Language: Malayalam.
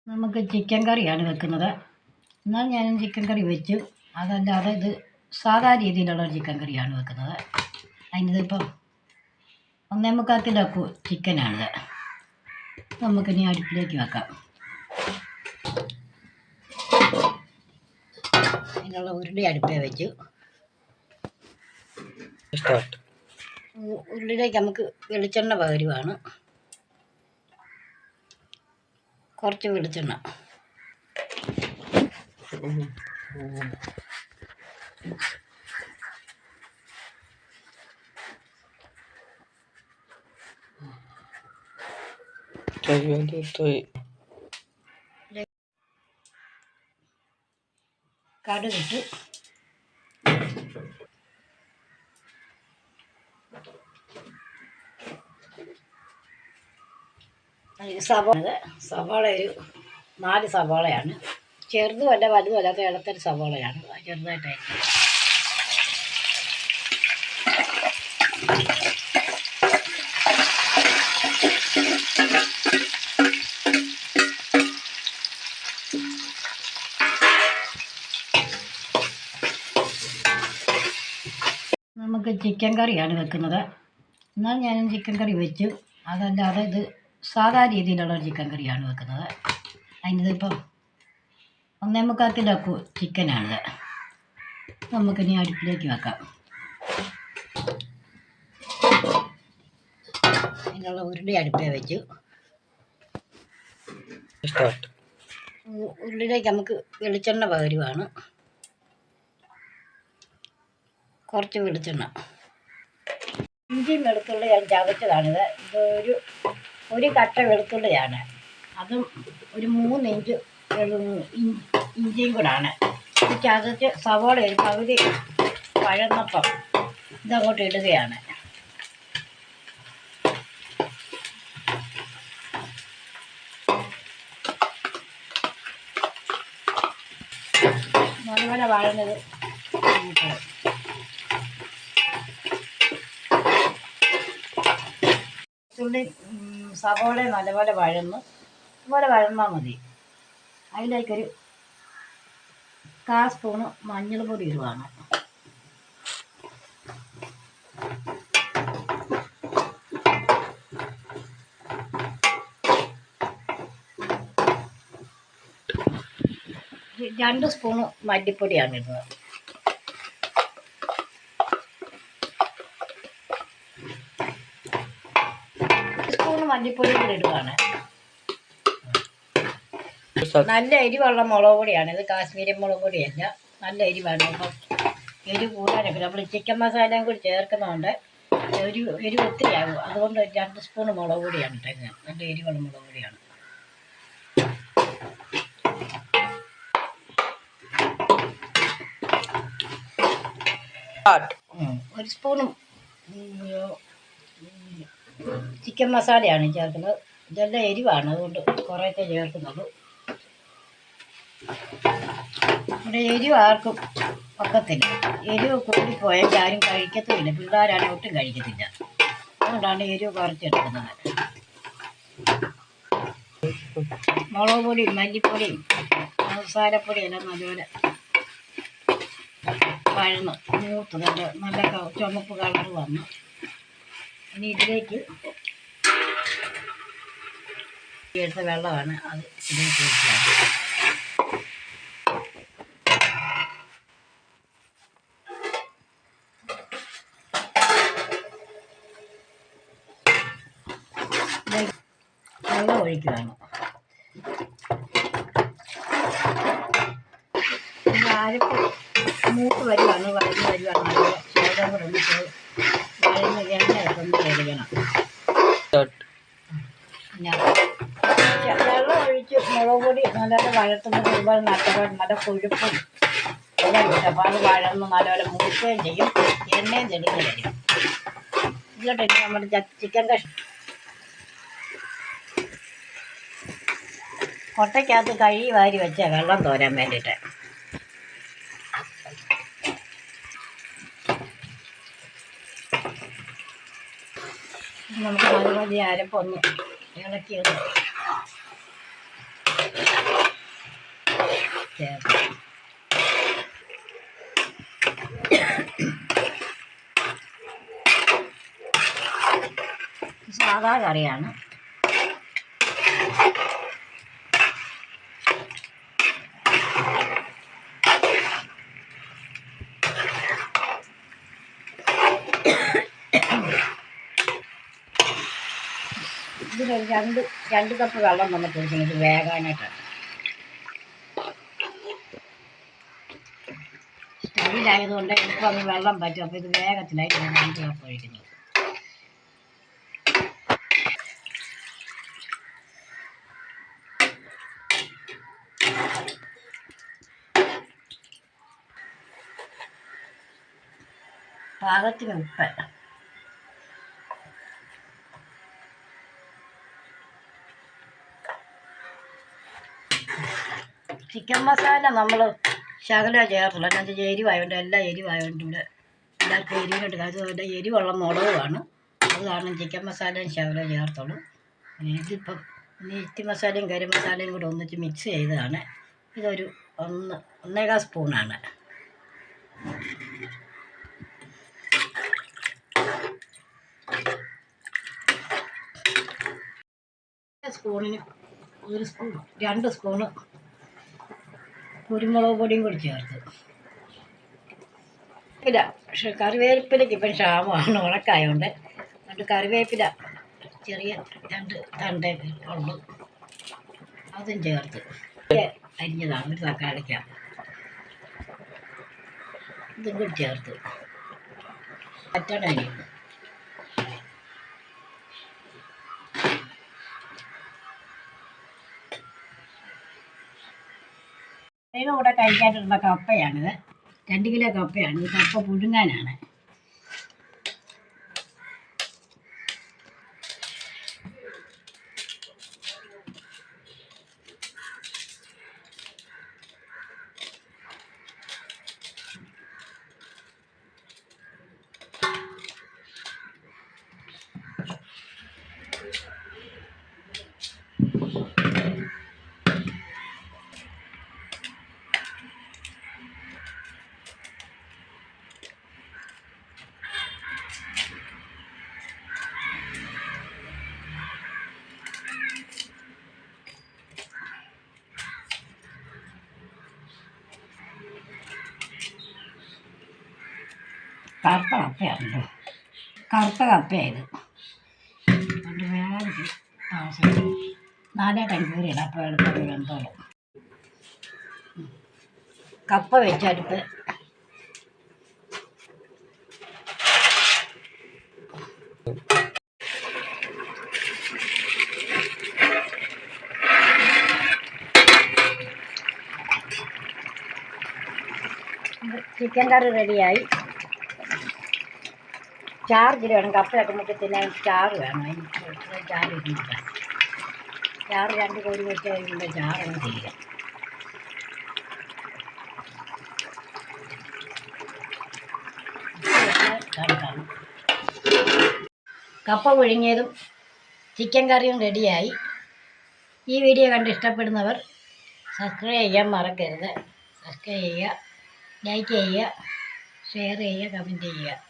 നമുക്ക് ചിക്കൻ കറിയാണ് വെക്കുന്നത്. എന്നാൽ ഞാൻ ചിക്കൻ കറി വെച്ചു. അതല്ലാതെ ഇത് സാധാ രീതിയിലുള്ള ചിക്കൻ കറിയാണ് വെക്കുന്നത്. അതിനിതിപ്പം 1.25 കിലോ ചിക്കനാണിത്. നമുക്കിനി അടുപ്പിലേക്ക് വെക്കാം. അതിനുള്ള ഉരുളി അടുപ്പേ വെച്ചു. ഉരുളിയിലേക്ക് നമുക്ക് വെളിച്ചെണ്ണ പകരുവാണ്. കുറച്ച് വെളിച്ചെണ്ണ. കടുകിട്ട് സവാള ഒരു 4 സവാളയാണ്. ചെറുതുമല്ല വലുതുമല്ലാത്ത ഇടത്തൊരു സവാളയാണ്. ചെറുതായിട്ടായിരിക്കും. നമുക്ക് ചിക്കൻ കറിയാണ് വെക്കുന്നത്. എന്നാൽ ഞാൻ ചിക്കൻ കറി വെച്ചു. അതല്ലാതെ ഇത് സാധാ രീതിയിലുള്ള ചിക്കൻ കറിയാണ് വെക്കുന്നത്. അതിനിതിപ്പം 1.25 കിലോ ചിക്കനാണിത്. നമുക്കിനി അടുപ്പിലേക്ക് വെക്കാം. അതിനുള്ള ഉരുളി അടുപ്പേ വെച്ചു. ഉരുളിയിലേക്ക് നമുക്ക് വെളിച്ചെണ്ണ പകരുവാണ്. കുറച്ച് വെളിച്ചെണ്ണ. ഇഞ്ചിയും വെളുത്തുള്ളി ഞാൻ ചതച്ചതാണിത്. ഒരു കട്ട വെളുത്തുള്ളിയാണ്. അതും ഒരു 3 ഇഞ്ച് ഇഞ്ചിയും കൂടാണ്. ചതച്ച് സവാള ഒരു പകുതി വഴന്നപ്പം ഇതങ്ങോട്ട് ഇടുകയാണ്. നല്ലപോലെ വഴന്നത് ഉള്ളി സവാള നല്ലപോലെ വഴന്നു. അതുപോലെ വഴന്നാൽ മതി. അതിലേക്കൊരു 1/4 സ്പൂണ് മഞ്ഞൾ പൊടി ഇടുവാണ്. രണ്ട് സ്പൂണ് മല്ലിപ്പൊടിയാണ് ഇടുന്നത്. മല്ലിപ്പൊടി കൂടി ഇടുവാണ്. നല്ല എരിവുള്ള മുളക് പൊടിയാണ് ഇത്. കാശ്മീരി മുളക് പൊടിയല്ല, നല്ല എരിവാണ്. അപ്പം എരിവ് കൂടാനൊക്കെ നമ്മൾ ചിക്കൻ മസാലയും കൂടി ചേർക്കുന്നതുകൊണ്ട് എരിവ് ഒത്തിരി ആകും. അതുകൊണ്ട് 2 സ്പൂണ് മുളക് പൊടിയാണ് ഇട്ടേക്കുന്നത്. നല്ല എരിവുള്ള മുളക് പൊടിയാണ്. ഒരു സ്പൂണും ചിക്കൻ മസാലയാണ് ചേർക്കുന്നത്. ഇതെല്ലാം എരിവാണ്, അതുകൊണ്ട് കുറേശ്ശേ ചേർക്കുന്നുള്ളൂ. ഇവിടെ എരിവ് ആർക്കും ഒക്കത്തില്ല. എരിവ് കൂടിപ്പോയാൽ ആരും കഴിക്കത്തുമില്ല. പിള്ളേരാണെങ്കിൽ ഒട്ടും കഴിക്കത്തില്ല. അതുകൊണ്ടാണ് എരിവ് കുറച്ചെടുക്കുന്നത്. മുളക് പൊടിയും മല്ലിപ്പൊടിയും മസാലപ്പൊടിയും എല്ലാം നല്ലപോലെ വഴന്ന് മൂത്ത് നല്ല ചുമപ്പ് കളർ വന്നു. ഇനി ഇതിലേക്ക് എടുത്ത വെള്ളമാണ്, അത് ഇതിലേക്ക് ഒഴിക്കുകയാണ്. വെള്ളം ഒഴിക്കുകയാണ്. അരപ്പ് മൂത്ത് വരുവാണ്, വഴന്ന് വരുവാണ്. ശേഷം കൂടെ ഒന്ന് വഴന്ന് എണ്ണയൊക്കെ ഒന്ന് കഴിക്കണം. വെള്ളം ഒഴിച്ച് മുളക് പൊടി നല്ലപോലെ വഴത്തുമ്പോൾ ഒരുപാട് നല്ല കൊഴുപ്പും എല്ലാം കിട്ടും. അപ്പോൾ അത് വഴന്ന് നല്ലപോലെ മൂക്കുകയും ചെയ്യും, എണ്ണയും തെളിഞ്ഞ് വരും. ഇതിലോട്ട് നമ്മുടെ ചിക്കൻ കഷ്ണം കൊട്ടയ്ക്കകത്ത് കഴുകി വാരി വെച്ച വെള്ളം തോരാൻ വേണ്ടിയിട്ട് നമുക്ക് മതി അരപ്പൊന്ന് ഇളക്കിയത് ചേർത്ത്. സാധാ കറിയാണ്. ഇതിനൊരു രണ്ട് കപ്പ് വെള്ളം നമുക്ക് ഒഴിക്കുന്നത് വേകാനായിട്ടാണ്. സ്റ്റവിലായതുകൊണ്ട് ഇപ്പോൾ അത് വെള്ളം പറ്റും. അപ്പോൾ ഇത് വേഗത്തിലായിട്ട് ഞാൻ 2 കപ്പ് ഒഴിക്കുന്നത്. പാകത്തിന് ഉപ്പ്, ചിക്കൻ മസാല നമ്മൾ ശകല ചേർത്തുള്ളൂ. എന്നുവെച്ചാൽ എരിവായതുകൊണ്ട് എല്ലാം എരിവായതുകൊണ്ട് ഇവിടെ എല്ലാവർക്കും എരിവിനുണ്ട്. അതുപോലെ എരിവുള്ള മുളകുമാണ്. അത് കാരണം ചിക്കൻ മസാലയും ശകല ചേർത്തുള്ളൂ. ഇതിപ്പം മീറ്റ് മസാലയും ഗരം മസാലയും കൂടെ ഒന്നിച്ച് മിക്സ് ചെയ്തതാണ്. ഇതൊരു 1.25 സ്പൂണാണ്. സ്പൂണിന് 1 സ്പൂൺ 2 സ്പൂണ് കുരുമുളക് പൊടിയും കൂടി ചേർത്ത്. ഇല്ല, പക്ഷെ കറിവേപ്പിലയ്ക്ക് ഇപ്പം ക്ഷാമമാണ്, ഉണക്കായതുകൊണ്ട്. അതുകൊണ്ട് കറിവേപ്പില ചെറിയ 2 തണ്ടേ ഉള്ളു, അതും ചേർത്ത്. അരിഞ്ഞതാണ്, ഒരു തക്കാളിക്കാം ഇതും കൂടി ചേർത്ത് പച്ചടരി. അതിൻ്റെ കൂടെ കഴിക്കാനുള്ള കപ്പയാണിത്. 2 കിലോ കപ്പയാണ്. ഇത് കപ്പ പുഴുങ്ങാനാണ്. കറുത്ത കപ്പയാണല്ലോ, കറുത്ത കപ്പയായത്. അതുകൊണ്ട് വേറെ താമസിക്കും. 4 മണിക്കൂറില്ല, അപ്പോൾ എളുപ്പം വെന്തോളും. കപ്പ വെച്ചെടുത്ത് ചിക്കൻ കറി റെഡിയായി. ചാറ് വേണം. കപ്പയൊക്കെ മുട്ടി തിന്നാൻ ചാറ് വേണം. അതിന് ചാറ് ഇടുന്നില്ല. ചാറ് 2 കോരി വെച്ച് കഴിയുമ്പോൾ ചാറൊന്നും തീരും. കപ്പ പുഴുങ്ങിയതും ചിക്കൻ കറിയും റെഡിയായി. ഈ വീഡിയോ കണ്ട് ഇഷ്ടപ്പെടുന്നവർ സബ്സ്ക്രൈബ് ചെയ്യാൻ മറക്കരുത്. സബ്സ്ക്രൈബ് ചെയ്യുക, ലൈക്ക് ചെയ്യുക, ഷെയർ ചെയ്യുക, കമൻറ്റ് ചെയ്യുക.